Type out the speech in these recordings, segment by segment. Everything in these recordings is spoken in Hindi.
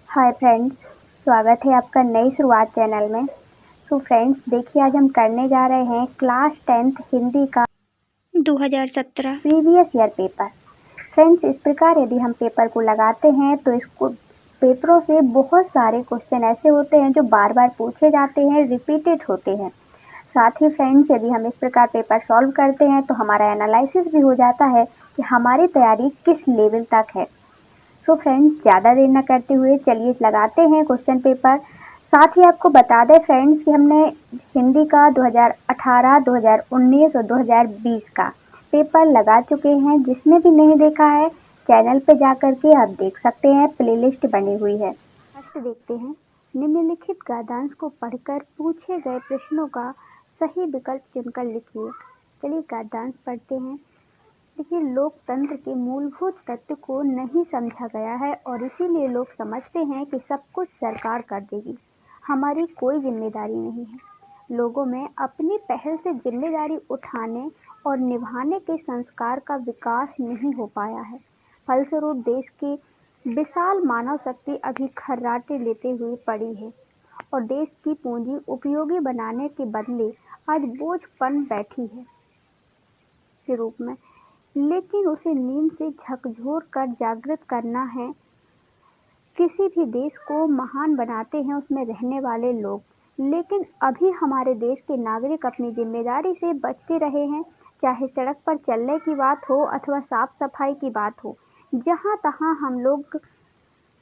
हाय फ्रेंड्स, स्वागत है आपका नई शुरुआत चैनल में। तो फ्रेंड्स देखिए, आज हम करने जा रहे हैं क्लास 10th हिंदी का 2017 प्रीवियस ईयर पेपर। फ्रेंड्स, इस प्रकार यदि हम पेपर को लगाते हैं तो इसको पेपरों से बहुत सारे क्वेश्चन ऐसे होते हैं जो बार बार पूछे जाते हैं, रिपीटेड होते हैं। साथ ही फ्रेंड्स, यदि हम इस प्रकार पेपर सॉल्व करते हैं तो हमारा एनालिसिस भी हो जाता है कि हमारी तैयारी किस लेवल तक है। तो फ्रेंड्स, ज़्यादा देर न करते हुए चलिए लगाते हैं क्वेश्चन पेपर। साथ ही आपको बता दें फ्रेंड्स कि हमने हिंदी का 2018, 2019 और 2020 का पेपर लगा चुके हैं। जिसने भी नहीं देखा है चैनल पे जा कर के आप देख सकते हैं, प्लेलिस्ट बनी हुई है। फर्स्ट देखते हैं, निम्नलिखित गद्यांश को पढ़कर पूछे गए प्रश्नों का सही विकल्प चुनकर लिखिए। चलिए गद्यांश पढ़ते हैं। देखिए, लोकतंत्र के मूलभूत तत्व को नहीं समझा गया है और इसीलिए लोग समझते हैं कि सब कुछ सरकार कर देगी, हमारी कोई जिम्मेदारी नहीं है। लोगों में अपनी पहल से जिम्मेदारी उठाने और निभाने के संस्कार का विकास नहीं हो पाया है। फलस्वरूप देश की विशाल मानव शक्ति अभी खर्राटे लेते हुए पड़ी है और देश की पूंजी उपयोगी बनाने के बदले आज बोझ बन बैठी है के रूप में, लेकिन उसे नींद से झकझोर कर जागृत करना है। किसी भी देश को महान बनाते हैं उसमें रहने वाले लोग, लेकिन अभी हमारे देश के नागरिक अपनी जिम्मेदारी से बचते रहे हैं। चाहे सड़क पर चलने की बात हो अथवा साफ सफाई की बात हो, जहां तहां हम लोग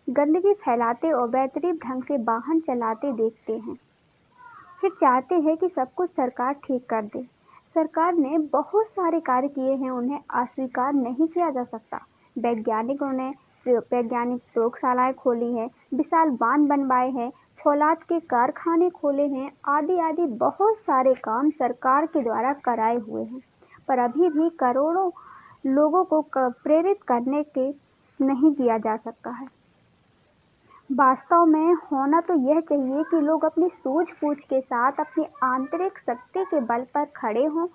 गंदगी फैलाते और बेतरतीब ढंग से वाहन चलाते देखते हैं। फिर चाहते हैं कि सब कुछ सरकार ठीक कर दे। सरकार ने बहुत सारे कार्य किए हैं, उन्हें अस्वीकार नहीं किया जा सकता। वैज्ञानिकों ने वैज्ञानिक प्रयोगशालाएं खोली हैं, विशाल बांध बनवाए हैं, फौलाद के कारखाने खोले हैं, आदि आदि बहुत सारे काम सरकार के द्वारा कराए हुए हैं। पर अभी भी करोड़ों लोगों को प्रेरित करने के नहीं किया जा सकता है। वास्तव में होना तो यह चाहिए कि लोग अपनी सूझबूझ के साथ अपनी आंतरिक शक्ति के बल पर खड़े हों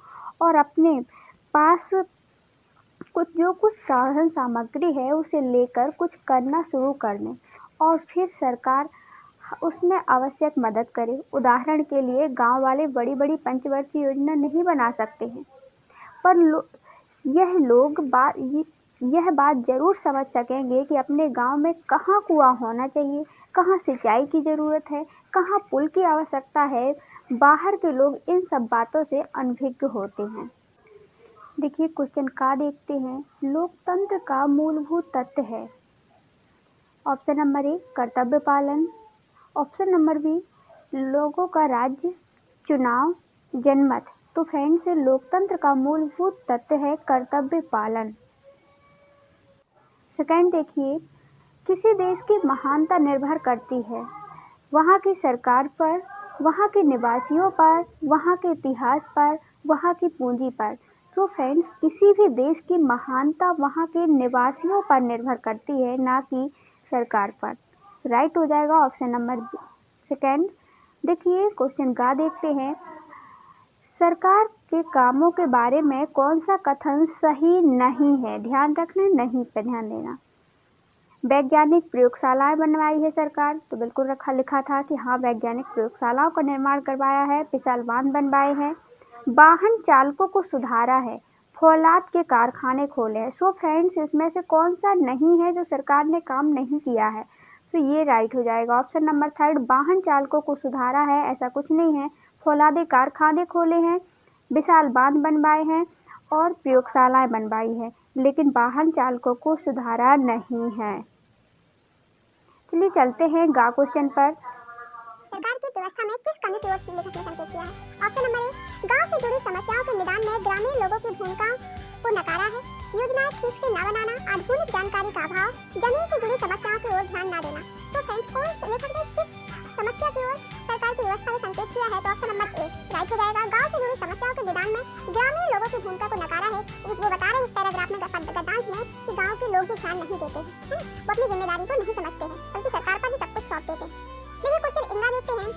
और अपने पास कुछ साधन सामग्री है उसे लेकर कुछ करना शुरू कर दें और फिर सरकार उसमें आवश्यक मदद करे। उदाहरण के लिए, गांव वाले बड़ी बड़ी पंचवर्षीय योजना नहीं बना सकते हैं, पर यह बात जरूर समझ सकेंगे कि अपने गांव में कहाँ कुआं होना चाहिए, कहाँ सिंचाई की जरूरत है, कहाँ पुल की आवश्यकता है। बाहर के लोग इन सब बातों से अनभिज्ञ होते हैं। देखिए, क्वेश्चन का देखते हैं। लोकतंत्र का मूलभूत तत्व है। ऑप्शन नंबर ए कर्तव्य पालन, ऑप्शन नंबर बी लोगों का राज्य, चुनाव, जनमत। तो फ्रेंड्स, लोकतंत्र का मूलभूत तत्व है कर्तव्य पालन। सेकंड देखिए, किसी देश की महानता निर्भर करती है वहाँ की सरकार पर, वहाँ के निवासियों पर, वहाँ के इतिहास पर, वहाँ की पूंजी पर। तो फ्रेंड्स, किसी भी देश की महानता वहाँ के निवासियों पर निर्भर करती है, ना कि सरकार पर। राइट हो जाएगा ऑप्शन नंबर सेकंड। देखिए, क्वेश्चन का देखते हैं। सरकार के कामों के बारे में कौन सा कथन सही नहीं है? ध्यान रखना, नहीं पे ध्यान देना। वैज्ञानिक प्रयोगशालाएं बनवाई है सरकार, तो बिल्कुल लिखा था कि हाँ, वैज्ञानिक प्रयोगशालाओं का निर्माण करवाया है, विशाल बांध बनवाए हैं, वाहन चालकों को सुधारा है, फौलाद के कारखाने खोले हैं। सो फ्रेंड्स, इसमें से कौन सा नहीं है जो सरकार ने काम नहीं किया है? तो ये राइट हो जाएगा ऑप्शन नंबर थर्ड, वाहन चालकों को सुधारा है, ऐसा कुछ नहीं है। फौलादी कारखाने खोले हैं, विशाल बांध बनवाए हैं और प्रयोगशालाएं बनवाई है, लेकिन वाहन चालकों को सुधारा नहीं है। चलिए चलते हैं गा क्वेश्चन पर। सरकार की व्यवस्था में किस कमी की ओर लेखक ने संकेत किया है? ऑप्शन नंबर ए, गांव से जुड़ी समस्याओं के निदान में ग्रामीण लोगों की भूमिका को नकारा है, योजनाएं ठीक से न बनाना, आधुनिक जानकारी का अभाव, जमीन से जुड़ी समस्याओं की ओर ध्यान न देना। तो फ्रेंड्स, कौन लेखक ने किस समस्या की ओर सरकार की व्यवस्था में संकेत किया है? तो ऑप्शन नंबर ए राइट हो जाएगा। गांव से जुड़ी समस्याओं के निदान में ग्रामीण लोगों की भूमिका को नकारा है। वो बता रहे हैं इस पैराग्राफ में गद्यांश में कि गांव के लोग ही ध्यान नहीं देते हैं, वो अपनी जिम्मेदारी को नहीं समझते हैं, बल्कि सरकार पर ही सब कुछ सौंप देते हैं। देखिए, क्वेश्चन इंगा देखते हैं।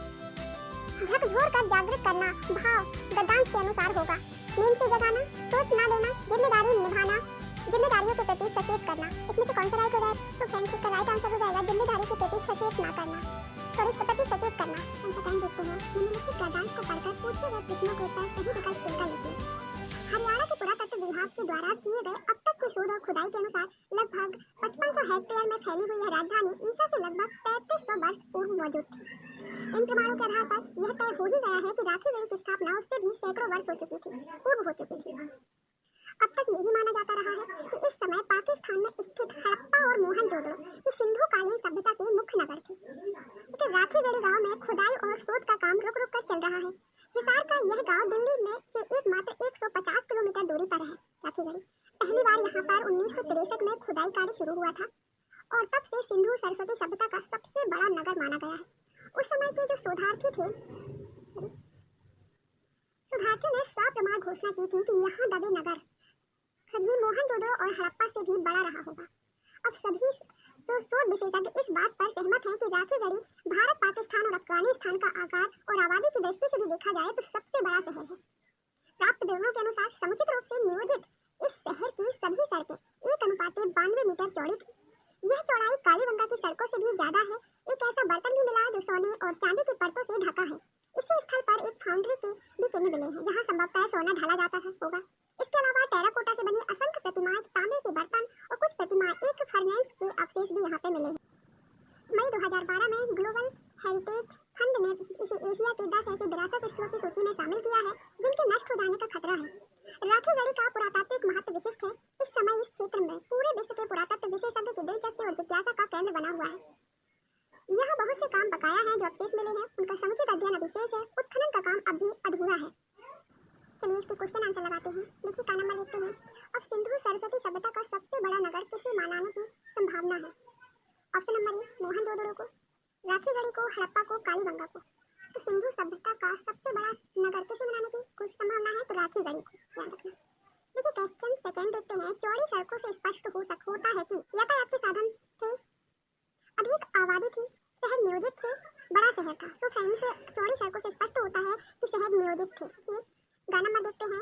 झकझोर कर जागृत करना भाव गद्यांश के अनुसार होगा। नींद से जगाना, सोच न लेना, जिम्मेदारी निभाना, जिम्मेदारियों के प्रति सचेत करना। इसमें से कौन सा राइट हो जाएगा? तो फ्रेंड्स, इसका राइट आंसर हो जाएगा जिम्मेदारी के प्रति सचेत काव्यांश को पढ़कर पूछे गए प्रश्नों के उत्तर सही विकल्प चुनकर लिखिए। हरियाणा के पुरातत्व विभाग के द्वारा किए गए अब तक के शोध और खुदाई के अनुसार लगभग 5500 हेक्टेयर में फैली हुई यह राजधानी ईसा से लगभग 3500 वर्ष पूर्व मौजूद थी। इन प्रमाणों के आधार पर यह तय हो ही गया है कि राखीगढ़ी की स्थापना उससे भी सैकड़ों वर्ष हो चुकी थी, पूर्व हो चुकी थी। अब तक यही माना जाता रहा है कि इस समय पाकिस्तान में स्थित हड़प्पा और मोहनजोदड़ो ये सिंधुकालीन सभ्यता के मुख्य नगर थे। लेकिन राखीगढ़ी गांव में खुदाई और शोध का काम रुक रुक कर चल रहा है। हिसार का यह गांव दिल्ली में से एकमात्र 150 किलोमीटर दूरी पर है। राखीगढ़ी पहली बार यहाँ पर 1963 में खुदाई कार्य शुरू हुआ था और तब से सिंधु सरस्वती सभ्यता का सबसे बड़ा नगर माना गया है। उस समय के जो शोधार्थी थे, शोधार्थियों ने सप्रमाण घोषणा की थी कि यहाँ दबे नगर खदनी मोहनजोदड़ो और हड़प्पा से भी बड़ा रहा होगा। अब सभी शोध विशेषज्ञ इस बात पर सहमत हैं कि राखीगढ़ी भारत, पाकिस्तान और अफगानिस्तान का आकार और आबादी की दृष्टि से भी देखा जाए तो सबसे बड़ा शहर है। प्राप्त विवरणों के अनुसार समुचित रूप से नियोजित इस शहर की सभी सड़कें 1:92 मीटर चौड़ी थी। यह चौड़ाई कालीबंगा की सड़कों से भी ज्यादा है। एक ऐसा बर्तन भी मिला जो सोने और चांदी की परतों से ढका है। इसी स्थल पर एक फाउंड्री के भी चिन्ह मिले हैं जहाँ संभवतः सोना ढाला जाता होगा। इसके अलावा टेराकोटा से बनी असंख्य प्रतिमाएं, तांबे के बर्तन और कुछ प्रतिमाएं एक फर्नेस के अवशेष भी यहाँ पे मिले हैं। मई 2012 में ग्लोबल हेरिटेज फंड ने इसे एशिया के 10 ऐसे विरासत स्थलों की सूची में शामिल किया है जिनके नष्ट हो जाने का खतरा है। राखीगढ़ी का पुरातात्विक महत्व विशिष्ट है। इस समय इस क्षेत्र में पूरे विश्व के पुरातत्व विशेषज्ञ की दिलचस्पी और जिज्ञासा का केंद्र बना हुआ है। यहाँ बहुत से काम बकाया हैं जो अवशेष मिले हैं, उनका समुचित अध्ययन अभी शेष है। उत्खनन का काम अभी अधूरा है। चलिए इसके क्वेश्चन आंसर लगाते हैं। देखिए का नंबर देखते हैं। अब सिंधु सरस्वती सभ्यता का सबसे बड़ा नगर किसे मनाने की संभावना है? ऑप्शन नंबर ए मोहनजोदड़ो को, राखीगढ़ी को, हड़प्पा को, कालीबंगा को। तो सिंधु सभ्यता का सबसे बड़ा नगर किसे बनाने की कुछ संभावना है? तो राखीगढ़ी को, ध्यान रखना। देखिए क्वेश्चन सेकंड देखते हैं। चौड़ी सड़कों से स्पष्ट होता है कि यातायात के साधन थे, अधिक आबादी थी, शहर नियोजित थे, बड़ा शहर था। तो फ्रेंड्स चौड़ी सड़कों से स्पष्ट होता है कि शहर नियोजित थे। गा नंबर देखते हैं।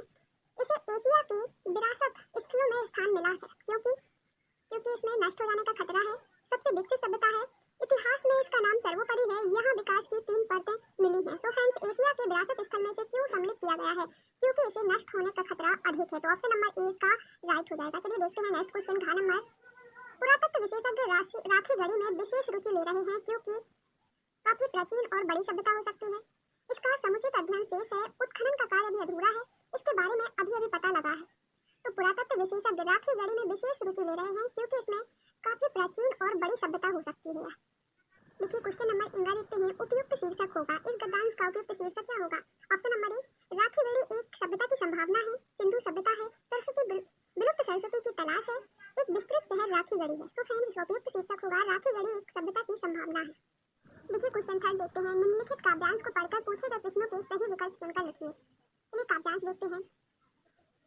इसे एशिया के विरासत स्थलों में स्थान मिला है क्योंकि इसमें नष्ट हो जाने का खतरा है। सबसे विकसित सभ्यता है। इतिहास में इसका नाम सर्वोपरि है। यहाँ विकास की 3 परतें मिली हैं। तो फ्रेंड्स एशिया के विरासत स्थल में से क्यों सम्मिलित किया गया है? क्योंकि इसे नष्ट होने का खतरा अधिक है। तो ऑप्शन नंबर ए इसका राइट हो जाएगा। चलिए देखते हैं नेक्स्ट क्वेश्चन। घ नंबर पुरातत्व विशेषज्ञ राखीगढ़ी में विशेष रुचि ले रहे हैं क्योंकि काफी प्राचीन और बड़ी सभ्यता हो सकती है। इसका समुचित अध्ययन शेष है। उत्खनन का कार्य अभी अधूरा है। इसके बारे में अभी पता लगा है। तो पुरातत्व विशेषज्ञ राखीगढ़ी में विशेष रुचि ले रहे हैं क्योंकि इसमें काफी प्राचीन और बड़ी सभ्यता हो सकती है। देखिए क्वेश्चन नंबर इंगा देखते हैं। उपयुक्त शीर्षक होगा। इस गद्यांश का उपयुक्त शीर्षक क्या होगा? ऑप्शन नंबर ए राखीगढ़ी एक सभ्यता की संभावना है, सिंधु सभ्यता है, सरस्वती विलुप्त सरस्वती की तलाश है, एक विस्तृत शहर राखीगढ़ी है। तो फ्रेंड्स उपयुक्त शीर्षक होगा राखीगढ़ी एक सभ्यता की संभावना है। देखिए क्वेश्चन थर्ड देखते हैं। निम्नलिखित काव्यांश को पढ़कर पूछे गए प्रश्नों के सही विकल्प चुनकर लिखिए। चलिए काव्यांश देखते हैं।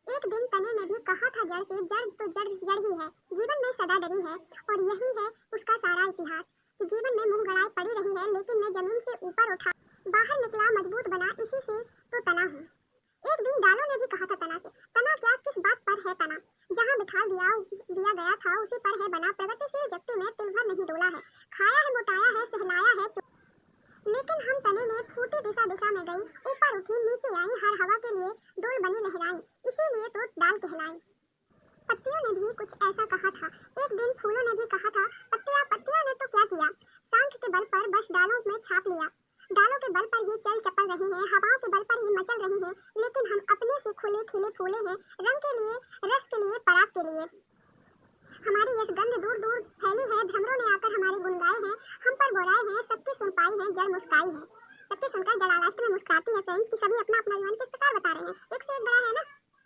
एक दिन तने ने भी कहा था जड़ से, जड़ तो जड़ ही है, जीवन में सदा डरी है और यही है उसका सारा इतिहास कि जीवन में मुंह गड़ाए पड़ी रही है लेकिन मैं जमीन से ऊपर उठा, बाहर निकला, मजबूत बना, इसी से तो तना हूँ। एक दिन डालों ने भी कहा था तना से, तना क्या, किस बात पर है तना? जहाँ बिठा दिया गया था उसी पर है बना। प्रगतिशील व्यक्ति में तिल भर नहीं डोला है, खाया है, मोटाया है, सहलाया है, लेकिन हम तने में फूटी दिशा दिशा में गई, ऊपर उठी, नीचे आई, हर हवा के लिए डोल बनी लहराई, इसीलिए तो डाल कहलाई। पत्तियों ने भी कुछ ऐसा कहा था। एक दिन फूलों ने भी कहा था, पत्तियां ने तो क्या किया, सांख के बल पर बस डालों में छाप लिया। डालों के बल पर ही चल चपल रही हैं, हवाओं के बल पर ही मचल रही हैं, लेकिन हम अपने से खुले खिले फूले हैं, रंग के लिए, रस के लिए, पराग के लिए। हमारी यश गंध दूर दूर फैली है, भ्रमरों ने आकर हमारे गुण गाए हैं, हम पर बोराए हैं, सबकी सुन पाई है, जड़ मुस्काई है। सबके सुनकर जड़ आलास्ट में मुस्कुराती है। फ्रेंड्स कि सभी अपना अपना जीवन किस प्रकार बता रहे हैं। एक से एक बड़ा है ना,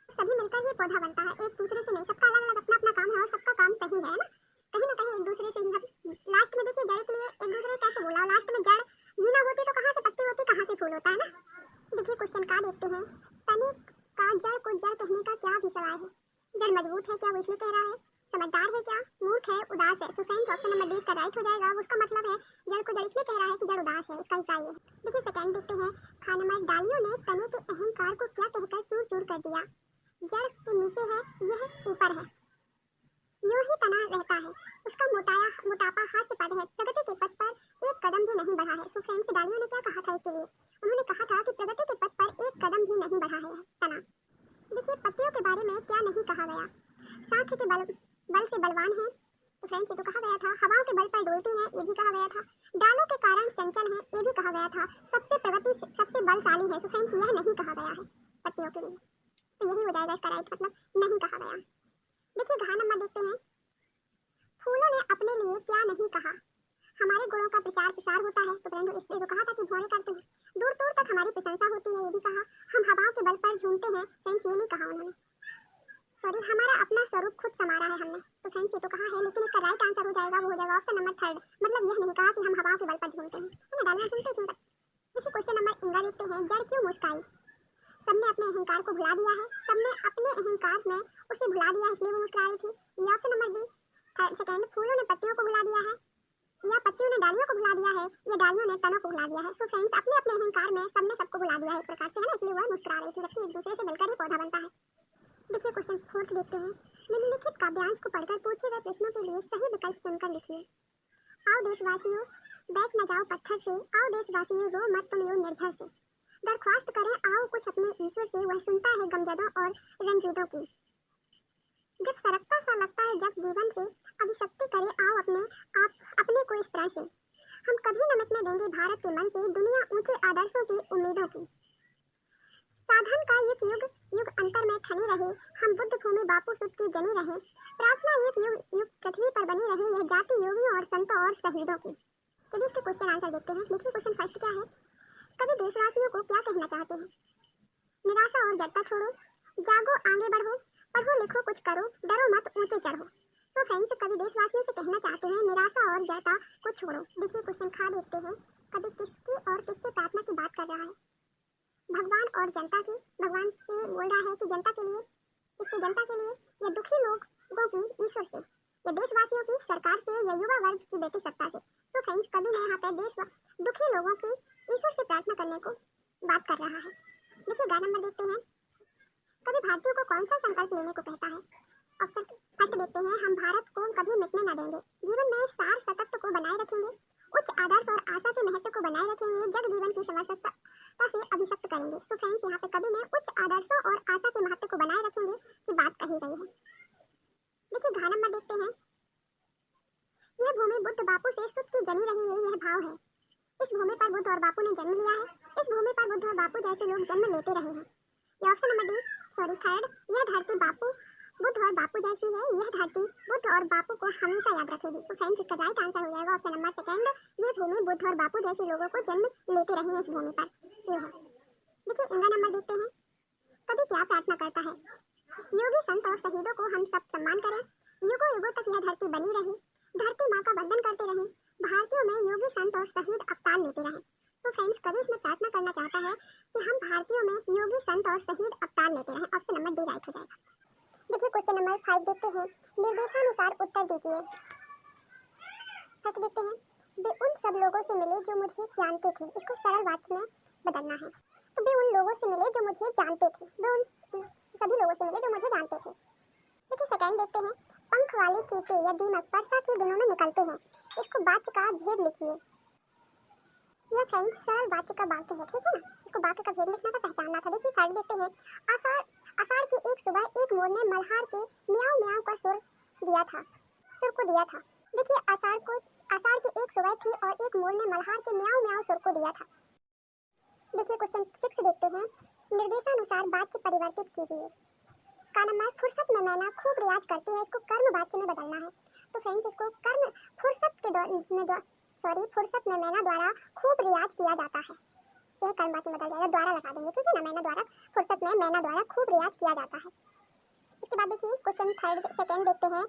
सभी मिलकर ही पौधा बनता है, एक दूसरे से नहीं। सबका अलग अलग अपना अपना काम है और सबका काम सही है ना, कहीं ना कहीं एक दूसरे से ही। लास्ट में देखिए जड़ के लिए एक दूसरे कैसे बोला, लास्ट में जड़ जीना होती तो कहाँ से पत्ती होती, कहाँ से फूल होता है ना। देखिए क्वेश्चन का देखते हैं। तने का जड़ को जड़ कहने का क्या भी सवाल है? जड़ मजबूत है क्या, वो इसलिए कह रहा है? समझदार है क्या, मूर्ख है, उदास है? तो फ्रेंड्स ऑप्शन नंबर 20 का राइट हो जाएगा। उसका मतलब है जड़ को जड़ इसलिए कह रहा है कि जड़ उदास है, इसका हिस्सा ये है। देखिए सेकंड देखते हैं। खानमर डालियों ने तने के अहंकार को क्या कहकर चूर चूर कर दिया? जड़ के नीचे है, यह ऊपर है, यूं ही तना रहता है, उसका मोटापा हास्य पद है, प्रगति के पथ पर एक कदम भी नहीं बढ़ा है। तो फ्रेंड्स डालियों ने क्या कहा था इसके लिए? उन्होंने कहा कहा था कि प्रगति के पथ पर एक कदम भी नहीं बढ़ा है तनाव। देखिए पत्तियों के बारे में क्या नहीं कहा गया। शाख के बल से बलवान है, तो फ्रेंड्स ये तो कहा गया था। हवाओं के बल पर डोलती हैं, ये भी कहा गया था। डालों के कारण चंचल है, ये भी कहा गया था। सबसे बलशाली है, तो फ्रेंड्स यह नहीं कहा गया है पत्तियों के लिए, तो यही हो जाएगा इसका राइट मतलब नहीं कहा गया। देखिए घ नंबर देखते हैं। फूलों ने अपने लिए क्या नहीं कहा। हमारे गुणों का प्रचार प्रसार होता है, तो फ्रेंड्स इसलिए तो कहा था कि भौरे करते हैं। दूर दूर तक हमारी प्रशंसा होती है, ये भी कहा। हम हवाओं के बल पर झूमते हैं, फ्रेंड्स ये नहीं कहा उन्होंने। सॉरी, हमारा अपना स्वरूप खुद समारा है हमने, तो फ्रेंड्स ये तो कहा है, लेकिन इसका राइट आंसर हो जाएगा, वो हो जाएगा ऑप्शन नंबर 3। मतलब यह नहीं कहा कि हम हवाओं के बल पर झूमते हैं, है ना, डालियां झूमते थे। देखिए क्वेश्चन नंबर इंगा देखते हैं। जड़ क्यों मुस्काई। सबने अपने अहंकार को भुला दिया है, सबने अपने अहंकार में उसे भुला दिया, इसलिए वो मुस्कुरा रही थी। ये ऑप्शन नंबर बी। सेकंड, फूलों ने पत्तियों को भुला दिया है, या पत्तियों ने डालियों को भुला दिया है, या डालियों ने तनों को भुला दिया है। तो फ्रेंड्स अपने अपने अहंकार में सबने सबको भुला दिया है एक प्रकार से, है ना, इसलिए वह मुस्कुरा रही थी। जबकि एक दूसरे से मिलकर ही पौधा बनता है। देखिए क्वेश्चन 4 देखते हैं। निम्नलिखित काव्यांश को पढ़कर पूछे गए प्रश्नों के लिए सही विकल्प चुनकर लिखिए। आओ देशवासियों बैठ न जाओ पत्थर से, आओ देशवासियों रो मत तुम यूं निर्झर से। दरख्वास्त करें आओ कुछ अपने ईश्वर से, वह सुनता है गमजदों और रंजीदों की। जब सरकता सा लगता है जब जीवन से, अभिशक्ति करे आओ अपने को इस तरह से। हम कभी न मिटने देंगे भारत के मन से, दुनिया ऊंचे आदर्शों की उम्मीदों की। साधन का युग युग युग अंतर में खनी रहे, हम बुद्ध भूमि बापू सुध की जनी रहे। प्रार्थना युग युग युग पृथ्वी पर बनी रहे, यह जाति योगियों और संतों और शहीदों की। चलिए इसके क्वेश्चन आंसर देखते हैं। देखिए क्वेश्चन फर्स्ट क्या है। कभी देशवासियों को क्या कहना चाहते हैं। निराशा और जड़ता छोड़ो, जागो आगे बढ़ो, पढ़ो लिखो कुछ करो, डरो मत ऊंचे चढ़ो। तो फ्रेंड्स कभी देशवासियों से कहना चाहते हैं निराशा और जड़ता को छोड़ो। देखिए क्वेश्चन खा देखते हैं। कभी किसकी और किससे प्रार्थना की बात कर रहा है। भगवान और जनता की। भगवान से बोल रहा है कि जनता के लिए, इससे जनता के लिए, या दुखी लोगों की ईश्वर से, या देशवासियों की सरकार से, या युवा वर्ग की बेटी सत्ता से। तो फ्रेंड्स कभी ने यहाँ पे दुखी लोगों की ईश्वर से प्रार्थना करने को बात कर रहा है। देखिए ग नंबर देखते हैं। कभी भारतीयों को कौन सा संकल्प लेने को कहता है। ऑप्शन फर्स्ट देखते हैं। हम भारत को कभी मिटने न देंगे, जीवन में सार सतत्व को बनाए रखेंगे, उच्च आदर्श और आशा के महत्व को बनाए रखेंगे, जग जीवन की समरसता से अभिशक्त करेंगे। तो फ्रेंड्स यहाँ पे कभी ने उच्च आदर्शों और आशा के महत्व को बनाए रखेंगे की बात कही गई है। देखिए घ नंबर देखते हैं। यह भूमि बुद्ध बापू से सुध की जनी रही है, यह भाव है। इस भूमि पर बुद्ध और बापू ने जन्म लिया है, इस भूमि पर बुद्ध और बापू जैसे लोग जन्म लेते रहे हैं। ये option number D sorry third. यह धरती बापू बुद्ध और बापू जैसी है, यह धरती बुद्ध और बापू को हमेशा याद रखेगी। तो फ्रेंड्स इसका राइट आंसर हो जाएगा ऑप्शन नंबर सेकंड। यह भूमि बुद्ध और बापू जैसे लोगों को जन्म लेते रहे हैं इस भूमि पर, ये है। देखिए इंगा नंबर देखते हैं। कभी क्या प्रार्थना करता है। योगी संत और शहीदों को हम सब सम्मान करें, युगों युगों तक यह धरती बनी रहे, धरती माँ का वंदन करते रहें, भारतीयों में योगी संत और शहीद अवतार लेते रहें। तो फ्रेंड्स कभी इसमें प्रार्थना करना चाहता है कि हम भारतीयों में योगी संत और शहीद अवतार लेते रहें। ऑप्शन नंबर डी राइट हो जाएगा। देखिए क्वेश्चन नंबर 5 देखते हैं। निर्देशानुसार उत्तर दीजिए। देखते हैं। वे उन सब लोगों से मिले जो मुझे जानते थे, इसको सरल वाक्य में बदलना है। तो वे उन लोगों से मिले जो मुझे जानते थे, वे उन सभी लोगों से मिले जो मुझे जानते थे। देखिए सेकंड देखते हैं। पंख वाले चीते या दीमक बरसात के दिनों में निकलते हैं, इसको वाक्य का भेद लिखिए। यह फ्रेंड्स सरल वाक्य का वाक्य है, ठीक है ना, इसको वाक्य का भेद लिखना था, पहचानना था। देखिए थर्ड देखते हैं। आषाढ़ की एक सुबह एक मोर ने मल्हार के म्याऊं म्याऊं का सुर को दिया था। देखिए आषाढ़ की एक सुबह थी और एक मोर ने मल्हार के म्याऊं म्याऊं सुर को दिया था। देखिए क्वेश्चन 6 देखते हैं। निर्देशानुसार वाक्य परिवर्तित कीजिए। का नंबर फुर्सत में मैना खूब रियाज करती है, इसको कर्म वाक्य में बदलना है। तो फ्रेंड्स इसको कर्म फुर्सत में मैना द्वारा खूब रियाज किया जाता है, यह कर्म वाक्य में बदल जाएगा, द्वारा लगा देंगे, ठीक है ना। मैना द्वारा फुर्सत में मैना द्वारा खूब रियाज किया जाता है। इसके बाद देखिए क्वेश्चन सेकंड देखते हैं।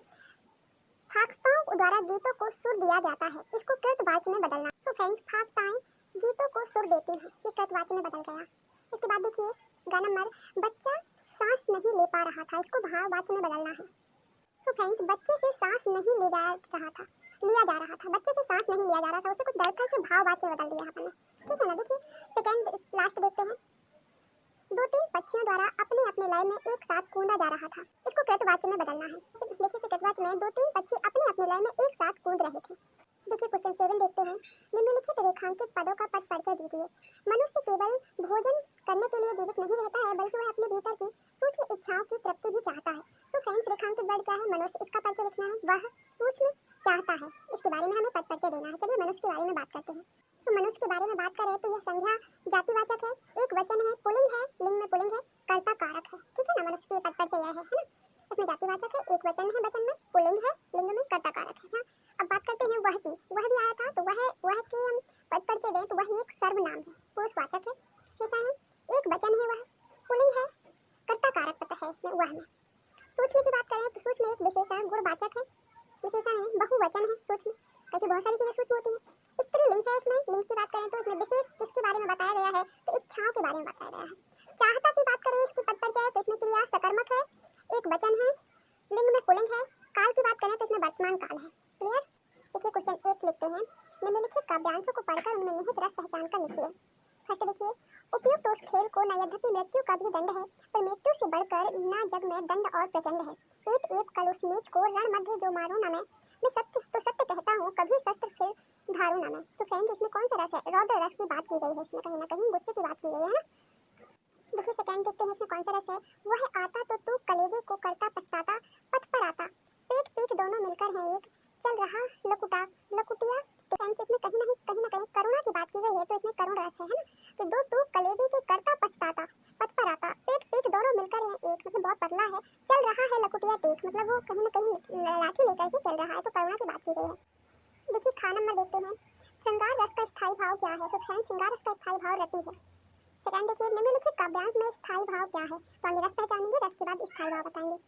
फाख्ताओं द्वारा गीतों को सुर दिया जाता है, इसको कृत वाक्य में बदलना। तो फ्रेंड्स फाख्ताएं गीतों को सुर देती हैं, ये कृत वाक्य में बदल गया। इसके बाद देखिए ग नंबर बच्चा सांस नहीं ले पा रहा था, इसको भाव वाक्य में बदलना है। तो फ्रेंड्स बच्चे से सांस नहीं लिया जा रहा था, बच्चे से सांस नहीं लिया जा रहा था, उसे कुछ डर कर से भाव वाक्य में बदल दिया हमने, ठीक है ना। देखिए सेकंड लास्ट देखते हैं। 2-3 पक्षियों द्वारा अपने अपने लय में एक साथ कूदा जा रहा था, इसको कृत वाक्य में बदलना है। देखिए कृत वाक्य में 2-3 पक्षी अपने अपने लय में एक साथ कूद रहे थे। देखिए क्वेश्चन 7 देखते हैं। निम्नलिखित रेखांकित पदों का पद परिचय दीजिए। मनुष्य केवल परिचय देना है। चलिए मनुष्य के बारे में बात करते हैं। तो मनुष्य के बारे में बात करें तो यह संज्ञा जातिवाचक है, एक वचन है, पुल्लिंग है, लिंग में पुल्लिंग है, कर्ता कारक है। ठीक है ना, मनुष्य के पद परिचय है ना। इसमें जातिवाचक है, एक वचन है, वचन में पुल्लिंग है, लिंग में कर्ता कारक है। अब बात करते हैं वह की। वह भी आया था तो वह के हम पद परिचय दें तो वह एक सर्वनाम है, पुरुषवाचक है। कैसा है, एक वचन है, वह पुल्लिंग है, कर्ता कारक पद है इसमें वह में। सूक्ष्म की बात करें तो सूक्ष्म एक विशेषण गुणवाचक है, विशेषण है, बहुवचन है सूक्ष्म, क्योंकि बहुत सारी चीजें सूक्ष्म होती हैं। स्त्रीलिंग है इसमें। लिंग की बात करें तो इसमें विशेष किसके बारे में बताया गया है तो इच्छाओं के बारे में बताया गया है। चाहता की बात करें इसकी पद परिचय तो इसमें क्रिया सकर्मक है, एक वचन है, लिंग में पुल्लिंग है। काल की बात करें तो इसमें वर्तमान काल है। क्लियर। देखिए क्वेश्चन 1 लिखते हैं, निम्नलिखित काव्यांशों को पढ़कर उनमें निहित रस पहचान कर लिखिए। फर्स्ट देखिए, उपयुक्त उस खेल को न यद्यपि मृत्यु का भी दंड है पर मृत्यु से बढ़कर न जग में दंड और प्रचंड है। एक कल उस नीच को रण मध्य जो मारो न मैं सत्य तो सत्य कहता हूँ कभी शस्त्र फिर धारू न मैं। तो फ्रेंड इसमें कौन सा रस है, रौद्र रस की बात की गई है इसमें, कहीं ना कहीं गुस्से की बात की गई है ना। देखिए सेकंड देखते हैं इसमें कौन सा रस है, वह आता तो तू कलेजे को करता पछताता, पथ पर आता पेट पीठ दोनों मिलकर हैं एक, चल रहा लकुटिया। फ्रेंड्स इसमें कहीं ना कहीं करुणा की बात की गई है तो इसमें करुण रस है ना। तो दो तू कलेजे के करता पछताता, पथ पर आता पेट पीठ दोनों मिलकर हैं एक, मतलब बहुत पतला है, चल रहा है लकुटिया टेक, मतलब वो कहीं ना कहीं लाठी लेकर के चल रहा है, तो करुणा की बात की गई है। देखिए खा नंबर देखते हैं, श्रृंगार रस का स्थायी भाव क्या है। तो फ्रेंड्स श्रृंगार रस का स्थायी भाव रति है। सेकंड देखिए, निम्नलिखित काव्यांश में स्थायी भाव क्या है। तो आगे रस पहचानेंगे, रस के बाद स्थायी भाव बताएंगे।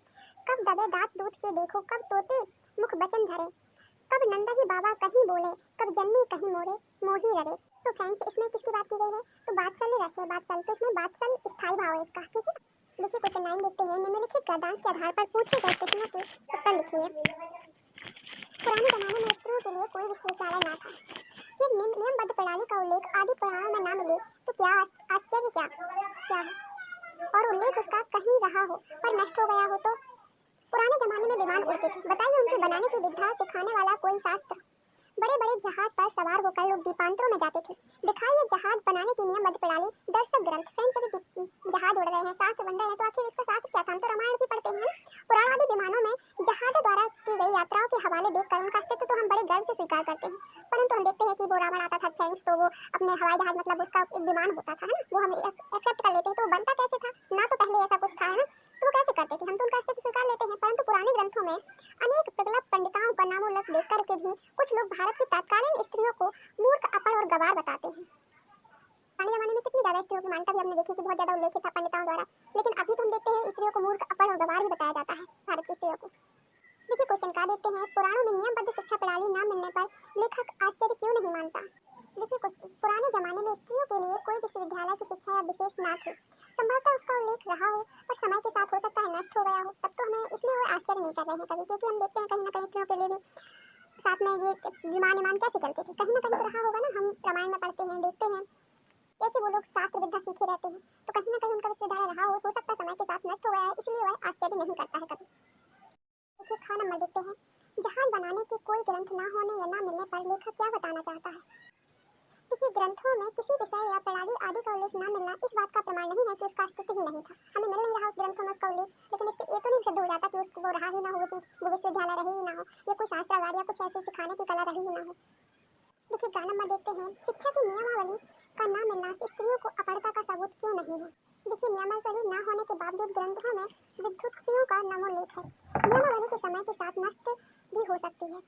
कब दबे दांत दूध के देखो, कब तोते मुख बचन धरे, कब नंदही बाबा कहीं बोले, कब जन्मी कहीं मोरे मोही ररे। तो फ्रेंड्स इसमें किसकी बात की गई है तो बात्सल्य रस है, बात्सल्य। तो इसमें बात्सल्य स्थायी भाव है इसका। ठीक है, देखिए क्वेश्चन 9 देखते हैं, निम्नलिखित गद्यांश के आधार पर पूछे गए प्रश्नों के उत्तर लिखिए। पुराने जमाने में स्त्रियों के लिए कोई विश्वविद्यालय न था, फिर नियमबद्ध प्रणाली का उल्लेख आदि पुराणों में न मिले तो क्या आश्चर्य क्या है, और उल्लेख उसका कहीं रहा हो पर नष्ट हो गया हो। तो पुराने जमाने में विमान उड़ते थे, बताइए उनके बनाने की विधा सिखाने वाला कोई शास्त्र। बड़े बड़े जहाज पर सवार होकर लोग द्वीपांतरों में जाते थे, दिखाइए जहाज बनाने की नियमबद्ध प्रणाली। दर्शक ग्रंथ, फ्रेंड्स जहाज उड़ रहे हैं, शास्त्र बन रहे हैं, तो आखिर इसका शास्त्र क्या था, हम तो रामायण की पढ़ते हैं। पुराण आदि विमानों में जहाजों द्वारा की गई यात्राओं के हवाले देखकर उनका अस्तित्व तो हम बड़े गर्व से स्वीकार करते हैं, परंतु हम देखते हैं कि वो रावण आता था फ्रेंड्स, तो वो अपने हवाई जहाज मतलब उसका एक विमान होता था ना, वो हम एक्सेप्ट कर लेते हैं। तो बनता कैसे था ना, तो पहले ऐसा कुछ था ना, तो वो कैसे करते थे, हम तो उनका अस्तित्व स्वीकार लेते हैं। परंतु पुराने ग्रंथों में अनेक प्रगल्भ पंडिताओं का नामोल्लेख देख करके भी कुछ लोग भारत की तत्कालीन स्त्रियों को मूर्ख, अपढ़ और गवार बताते हैं। पुराने जमाने में कितनी ज्यादा स्त्रियों की मान्यता भी हमने देखी कि बहुत ज्यादा उल्लेखित था पंडिताओं द्वारा, लेकिन अभी तो हम देखते हैं स्त्रियों को मूर्ख, अपढ़ और गवार ही बताया जाता है भारत की स्त्रियों को। देखिए क्वेश्चन का देखते हैं, पुराणों में नियमबद्ध शिक्षा प्रणाली न मिलने पर लेखक आश्चर्य क्यों नहीं मानता। देखिए क्वेश्चन, पुराने जमाने में स्त्रियों के लिए कोई विश्वविद्यालय की शिक्षा या विशेष न थी, संभवतः उसका उल्लेख रहा हो पर समय के साथ हो सकता है नष्ट हो गया हो, तब तो हमें इसलिए वो आश्चर्य नहीं कर रहे हैं कभी, क्योंकि हम देखते हैं कहीं ना कहीं स्त्रियों के लिए भी साथ में ये विमान कैसे चलते थे, कहीं ना कहीं तो रहा होगा ना। हम रामायण में पढ़ते हैं, देखते हैं कैसे वो लोग शास्त्र विद्या सीखे रहते हैं, तो कहीं ना कहीं उनका विश्वविद्यालय रहा हो सकता है समय के साथ नष्ट हो गया है, इसलिए वह आश्चर्य नहीं करता है कभी। देखिए खा नंबर देखते हैं, जहाज बनाने के कोई ग्रंथ न होने या न मिलने पर लेखक क्या बताना चाहता है। देखिए ग्रंथों में किसी विषय या प्रणाली आदि का उल्लेख न मिलना इस बात का प्रमाण नहीं है कि उसका अस्तित्व ही नहीं था, हमें मिल नहीं रहा उस ग्रंथों में उसका उल्लेख, लेकिन इससे ये तो नहीं सिद्ध हो जाता कि उसको वो रहा ही ना हो, कि वो विश्वविद्यालय रही ही ना हो, या कोई शास्त्रागार या कुछ ऐसे सिखाने की कला रही ही ना हो। देखिए गा नंबर देखते हैं, शिक्षा की नियमावली का न मिलना स्त्रियों को अपरता का सबूत क्यों नहीं है। देखिए नियमावली न होने के बावजूद ग्रंथों में विद्युत्तियों का नामोल्लेख है, नियमावली के समय के साथ नष्ट भी हो सकती है।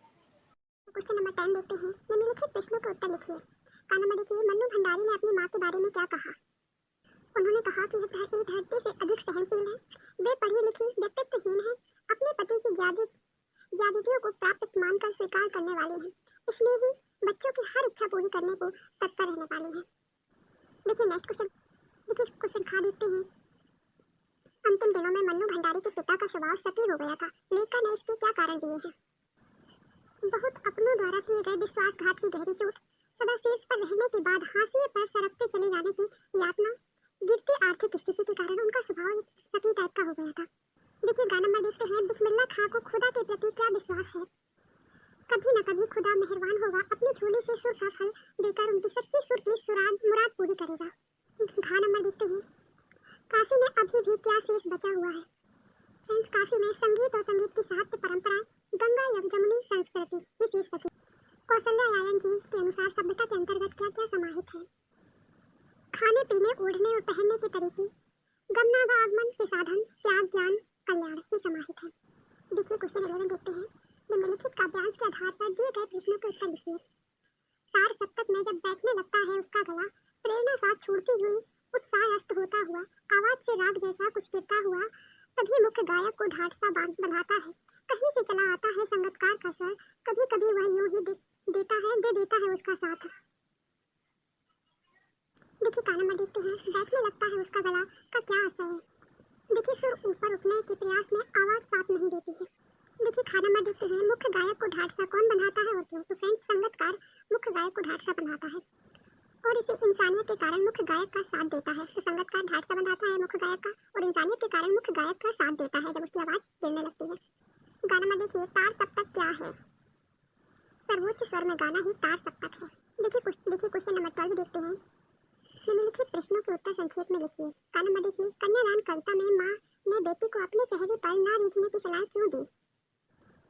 क्वेश्चन नंबर 10 देखते हैं, निम्नलिखित प्रश्नों का उत्तर लिखिए। का नंबर देखिए, मन्नू भंडारी ने अपनी माँ के बारे में क्या कहा। उन्होंने कहा कि वह धरती से अधिक सहनशील है, वे पढ़ी लिखी व्यक्तित्वहीन है, अपने पति की ज्यादतियों को प्राप्त मानकर स्वीकार करने वाली है, इसलिए ही बच्चों की हर इच्छा पूरी करने को तत्पर रहने वाली है। देखिए नेक्स्ट क्वेश्चन, देखिए क्वेश्चन खा देखते हैं, अंतिम दिनों में मन्नू भंडारी के पिता का स्वभाव सती हो गया था, लेखक ने इसके क्या कारण दिए हैं। बहुत अपनों द्वारा किए गए विश्वासघात की गहरी चोट, सदा शीर्ष पर रहने के बाद हाशिए पर सरकते चले जाने की यातना, गिरती आर्थिक स्थिति के कारण उनका स्वभाव सती टाइप का हो गया था। देखिए गाना में देखते हैं, बिस्मिल्लाह खां को खुदा के प्रति क्या विश्वास है, कभी न कभी खुदा मेहरबान होगा, अपनी झोली से सुर का फल देकर उनकी सच्ची सुर की मुराद पूरी करेगा। गाना में देखते हैं, काशी में अभी भी क्या शेष बचा हुआ है। फ्रेंड्स काशी में संगीत और संगीत की साहित्य परंपरा, गंगा यमुनी संस्कृति, ये चीज बची। कौशल्या यायन जी के अनुसार सभ्यता के अंतर्गत क्या क्या समाहित है? खाने पीने, ओढ़ने और पहनने के तरीके, गमनागमन के साधन, त्याग, ज्ञान, कल्याण ये समाहित है। देखिए क्वेश्चन 11 देखते हैं। निम्नलिखित काव्यांश के आधार पर दिए गए प्रश्नों के उत्तर लिखिए। तार सप्तक में जब बैठने लगता है उसका गला, प्रेरणा साथ छूटती हुई उत्साह अस्त होता हुआ, आवाज से राग जैसा कुछ गिरता हुआ, तभी मुख्य गायक को ढाट सा बंधाता है। कहीं से चला आता है संगतकार का स्वर, कभी कभी वह यूं ही दे देता है उसका साथ। देखिए का नंबर देखते हैं। बैठने लगता है उसका गला का क्या असर है? देखिए सुर ऊपर उठने के प्रयास में आवाज साथ नहीं देती है। देखिए खा नंबर देखते हैं। मुख्य गायक को ढाट सा कौन बंधाता है और क्यों? तो फ्रेंड्स संगतकार मुख्य गायक को ढाट सा बंधाता है और इसे इंसानियत के कारण मुख्य गायक का साथ देता है। तो संगतकार ढाट सा बंधाता है मुख्य गायक का और इंसानियत के कारण मुख्य गायक का साथ देता है जब उसकी आवाज गिरने लगती है। गाना में देखिए तार सप्तक क्या है? सर्वोच्च स्वर में गाना ही तार सप्तक है। देखिए क्वेश्चन नंबर 12 देखते हैं। निम्नलिखित प्रश्नों के उत्तर संक्षेप में लिखिए। का नंबर देखिए। कन्यादान कविता में माँ ने बेटी को अपने चेहरे पर ना रीझने की सलाह क्यों दी?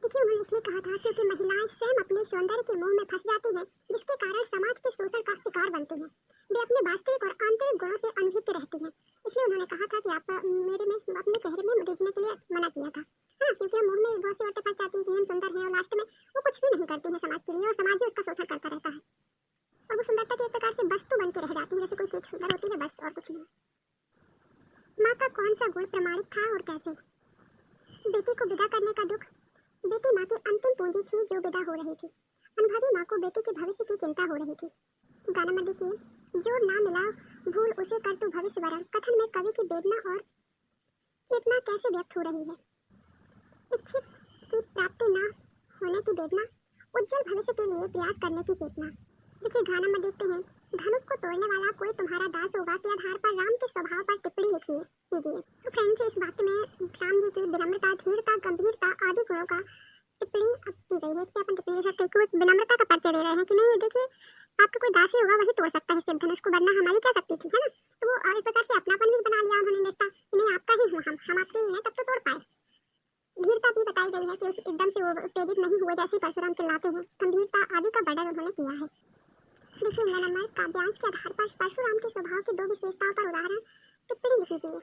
देखिए उन्होंने इसलिए कहा था क्योंकि महिलाएं स्वयं अपने सौंदर्य के मोह में फंस जाती हैं, जिसके कारण समाज के शोषण का शिकार बनती हैं। वे अपने वास्तविक और आंतरिक गुणों से अनभिज्ञ रहती हैं। इसलिए उन्होंने कहा था कि आप मेरे में अपने चेहरे में रीझने के लिए मना किया था। हाँ, क्योंकि मोह में बहुत सी औरतें फंस जाती हैं कि हम सुंदर हैं और लास्ट में वो कुछ भी नहीं करती हैं समाज के लिए और समाज ही उसका शोषण करता रहता है और वो सुंदरता की एक प्रकार से वस्तु बन के रह जाती है, जैसे कोई चीज सुंदर होती है बस और कुछ नहीं। माँ का कौन सा गुण प्रमाणित था और कैसे? बेटी को विदा करने का दुख। बेटी माँ की अंतिम पूंजी थी जो विदा हो रही थी। अनुभवी माँ को बेटी के भविष्य की चिंता हो रही थी। गाना में देखिए। जो ना मिला भूल उसे कर तू भविष्य वरण। कथन में कवि की वेदना और चेतना कैसे व्यक्त हो रही है? इच्छित की प्राप्ति न होने की वेदना, उज्जवल भविष्य के लिए प्रयास करने की चेतना। देखिए गाना में देखते हैं। धनुष को तोड़ने वाला कोई तुम्हारा दास होगा के आधार पर राम के स्वभाव पर टिप्पणी लिखिए कीजिए। तो फ्रेंड्स इस वाक्य में राम जी की विनम्रता, धीरता, गंभीरता आदि गुणों का टिप्पणी की गई है। इससे अपन टिप्पणी लिख सकते हैं कि विनम्रता का परिचय दे रहे हैं कि नहीं देखिए आपका कोई दासी होगा वही तोड़ सकता है सिर्फ धनुष को, वरना हमारी क्या शक्ति थी, है ना। तो वो और इस प्रकार से अपनापन भी बना लिया उन्होंने रिश्ता कि नहीं आपका ही हूँ हम आपके ही हैं, तब तो तोड़ पाए। धीरता भी बताई गई है कि एकदम से वो उत्तेजित नहीं हुए जैसे परशुराम चिल्लाते हैं। गंभीरता आदि का वर्णन उन्होंने किया है। देखिए मेरा नंबर काव्यांश के आधार पर परशुराम के स्वभाव की दो विशेषताओं पर उदाहरण टिप्पणी लिखी गई है।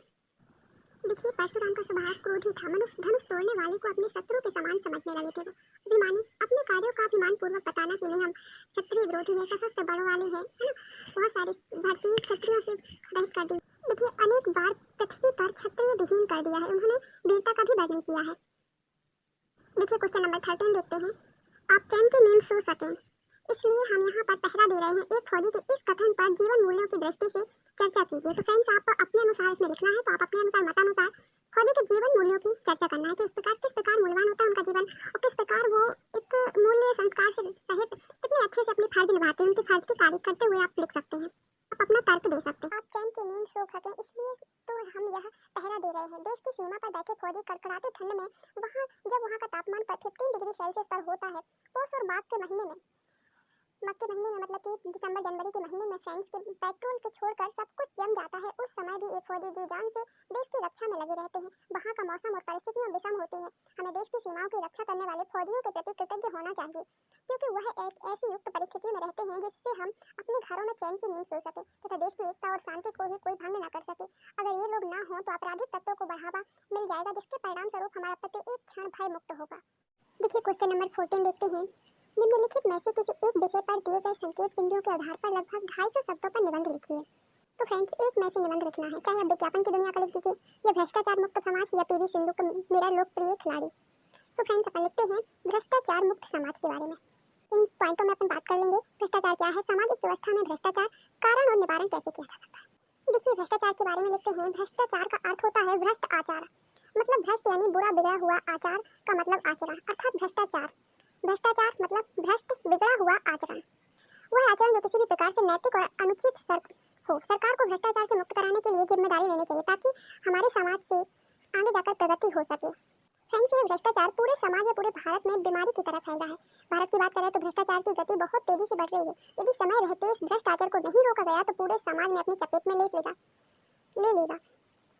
देखिए परशुराम का स्वभाव क्रोधी था। मनुष्य धनुष तोड़ने वाले को अपने शत्रु के समान समझने लगे थे। वो अभिमानी, अपने कार्यों का अभिमान पूर्वक बताना कि नहीं हम क्षत्रिय विरोधी हैं, सशस्त्र बड़ों वाले हैं, है ना। बहुत सारी भारतीय क्षत्रियों से रहित कर दी। देखिए अनेक बार पृथ्वी पर क्षत्रिय विहीन कर दिया है। उन्होंने वीरता का भी वर्णन किया है। देखिए क्वेश्चन नंबर 13 देखते हैं। आप चैन की नींद सो सकें इसलिए हम यहाँ पर पहरा दे रहे हैं। एक फौजी के इस कथन पर जीवन मूल्यों की दृष्टि से चर्चा कीजिए। तो फ्रेंड्स आपको अपने अनुसार इसमें लिखना है, तो आप अपने अनुसार मतानुसार फौजी के जीवन मूल्यों की चर्चा करना है कि किस प्रकार मूल्यवान होता है उनका जीवन और किस प्रकार वो एक मूल्य संस्कार से सहित कितने अच्छे से अपनी फर्ज निभाते हैं। उनके फर्ज की तारीफ करते हुए आप लिख सकते हैं, आप अपना तर्क दे सकते हैं। आप चैन की नींद सो सकें इसलिए तो हम यह पहरा दे रहे हैं। देश की सीमा पर बैठे फौजी कड़कड़ाते ठंड में वहाँ का तापमान 15 डिग्री सेल्सियस पर होता है। पौष और माघ के महीने में मतलब कि दिसंबर जनवरी के महीने में फ्रेंड्स के पेट्रोल को छोड़कर सब कुछ जम जाता है। उस समय भी एक फौजी जी जान से देश की रक्षा में लगे रहते हैं। वहाँ का मौसम और परिस्थितियाँ विषम होती हैं। हमें देश की सीमाओं की रक्षा करने वाले फौजियों के प्रति कृतज्ञ होना चाहिए क्योंकि वह ऐसी युक्त परिस्थितियों में रहते हैं जिससे हम अपने घरों में चैन की नींद सो सके तथा देश की एकता और शांति को भी कोई भंग न कर सके। अगर ये लोग न हो तो आपराधिक तत्वों को बढ़ावा मिल जाएगा जिसके परिणाम स्वरूप हमारा प्रति एक क्षण भय मुक्त होगा। देखिए क्वेश्चन नंबर 14 देखते हैं। निम्नलिखित में से किसी एक विषय पर दिए गए संकेत बिंदुओं के आधार पर लगभग 250 शब्दों पर निबंध लिखिए। तो फ्रेंड्स एक में से निबंध लिखना है, चाहे आप विज्ञापन की दुनिया का लिख दीजिए या भ्रष्टाचार मुक्त समाज या पीवी सिंधु का मेरा लोकप्रिय खिलाड़ी। तो फ्रेंड्स अपन लिखते हैं भ्रष्टाचार मुक्त समाज के बारे में। इन पॉइंटों में अपन बात कर लेंगे। भ्रष्टाचार क्या है, सामाजिक व्यवस्था में भ्रष्टाचार कारण और निवारण कैसे किया जा सकता है। देखिए भ्रष्टाचार के बारे में लिखते हैं। भ्रष्टाचार का अर्थ होता है भ्रष्ट आचार, मतलब भ्रष्ट यानी बुरा बिगड़ा हुआ आचार का मतलब आचरण, अर्थात भ्रष्टाचार मतलब भ्रष्ट बिगड़ा हुआ आचरण। वह आचरण जो किसी भी प्रकार से नैतिक और अनुचित हो। सरकार को भ्रष्टाचार से मुक्त कराने के लिए जिम्मेदारी लेनी चाहिए ताकि हमारे समाज से आगे जाकर प्रगति हो सके। फ्रेंड्स ये भ्रष्टाचार पूरे समाज या पूरे भारत में बीमारी की तरह फैल रहा है। भारत की बात करें तो भ्रष्टाचार की गति बहुत तेजी से बढ़ रही है। यदि समय रहते इस भ्रष्टाचार को नहीं रोका गया तो पूरे समाज में अपनी चपेट में ले लेगा।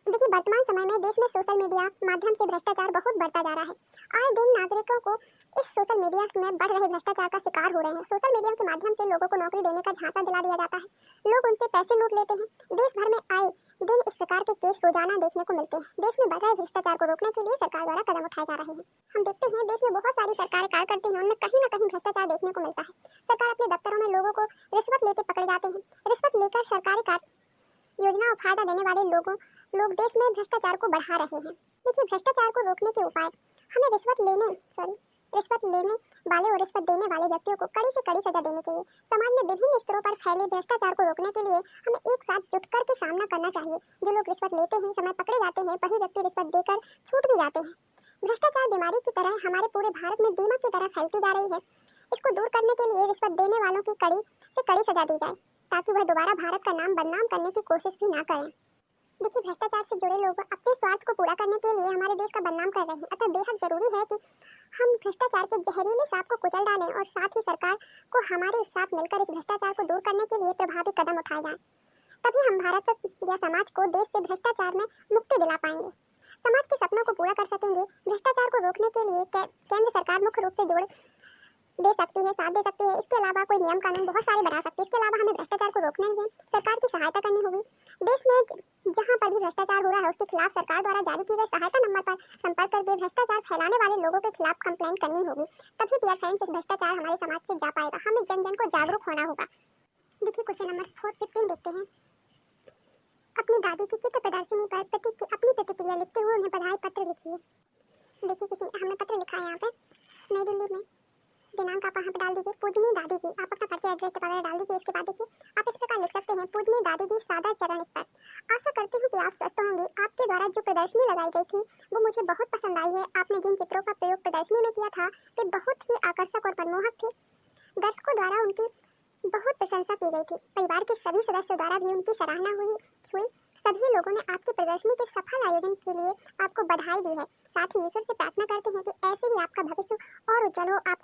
देखिए, वर्तमान समय में देश में सोशल मीडिया माध्यम से भ्रष्टाचार बहुत बढ़ता जा रहा है। आए दिन नागरिकों को इस सोशल मीडिया में बढ़ रहे भ्रष्टाचार का शिकार हो रहे हैं। सोशल मीडिया के माध्यम से लोगों को नौकरी देने का झांसा दिला दिया जाता है। लोग उनसे पैसे लूट लेते हैं। देश भर में आए दिन इस प्रकार के केस रोजाना देखने को मिलते हैं। देश में बढ़ रहे भ्रष्टाचार को रोकने के लिए सरकार द्वारा कदम उठाए जा रहे हैं। हम देखते हैं देश में बहुत सारी सरकारें कार्य करती हैं, उनमें कहीं न कहीं भ्रष्टाचार देखने को मिलता है। सरकार अपने दफ्तरों में लोगों को रिश्वत लेते पकड़े जाते हैं। रिश्वत लेकर सरकारी योजना और फायदा देने वाले लोग देश में भ्रष्टाचार को बढ़ा रहे हैं। देखिए, भ्रष्टाचार को रोकने के उपाय, हमें रिश्वत लेने वाले और रिश्वत देने वाले व्यक्तियों को कड़ी से कड़ी सजा देनी चाहिए। समाज में विभिन्न स्तरों पर फैले भ्रष्टाचार को रोकने के लिए हमें एक साथ जुटकर के सामना करना चाहिए। जो लोग रिश्वत लेते हैं, समय पकड़े जाते हैं, वही व्यक्ति रिश्वत देकर छूट भी जाते हैं। भ्रष्टाचार बीमारी की तरह हमारे पूरे भारत में दीमक की तरह फैलती जा रही है। इसको दूर करने के लिए रिश्वत देने वालों की कड़ी से कड़ी सजा दी जाए, ताकि वह दोबारा भारत का नाम बदनाम करने की कोशिश भी ना करें। देखिए, भ्रष्टाचार से जुड़े लोग अपने स्वार्थ को पूरा करने के लिए हमारे देश का बदनाम कर रहे हैं। अतः बेहद जरूरी है कि हम भ्रष्टाचार के जहरीले सांप को कुचल डालें और साथ ही सरकार को हमारे साथ मिलकर इस भ्रष्टाचार को दूर करने के लिए प्रभावी कदम उठाए जाएं। तभी हम भारत या समाज को देश से भ्रष्टाचार में मुक्ति दिला पाएंगे, समाज के सपनों को पूरा कर सकेंगे। भ्रष्टाचार को रोकने के लिए केंद्र सरकार मुख्य रूप से जोड़ दे सकती है, साथ दे सकती है। इसके अलावा कोई नियम कानून बहुत सारे बना सकती है। इसके अलावा हमें भ्रष्टाचार को रोकने में सरकार की सहायता करनी होगी। देश में जहां पर भी भ्रष्टाचार हो रहा है, उसके खिलाफ सरकार द्वारा जारी किए गए सहायता नंबर पर संपर्क करके भ्रष्टाचार फैलाने वाले लोगों के खिलाफ कंप्लेंट करनी होगी। तभी डियर फ्रेंड्स, इस भ्रष्टाचार हमारे समाज से जा पाएगा। हमें जन जन को जागरूक होना होगा। देखिए, क्वेश्चन नंबर 415 देखते हैं। अपनी दादी की चित्र प्रदर्शनी पर अपनी प्रतिक्रिया लिखते हुए उन्हें बधाई पत्र लिखिए। देखिए, हमने पत्र लिखा है यहाँ पे, नई दिल्ली में। दिनांक आप यहाँ पे डाल दीजिए, पूजनीय दादी जी। आप अपना परिचय एड्रेस वगैरह डाल दीजिए। इसके बाद देखिए, आप इस प्रकार लिख सकते हैं, पूजनीय दादी जी, सादर चरण स्पर्श। आशा करती हूँ कि आप स्वस्थ होंगी। आपके द्वारा जो प्रदर्शनी लगाई गई थी वो मुझे बहुत पसंद आई है। आपने जिन चित्रों का प्रयोग प्रदर्शनी में किया था वे बहुत ही आकर्षक और मनमोहक थे। दर्शकों द्वारा उनकी बहुत प्रशंसा की गई थी। परिवार के सभी सदस्यों द्वारा भी उनकी सराहना हुई। सभी लोगों ने आपकी प्रदर्शनी के सफल आयोजन के लिए आपको बधाई दी है। साथ ही ईश्वर से प्रार्थना करते हैं कि ऐसे ही आपका भविष्य और उज्जवल हो। आप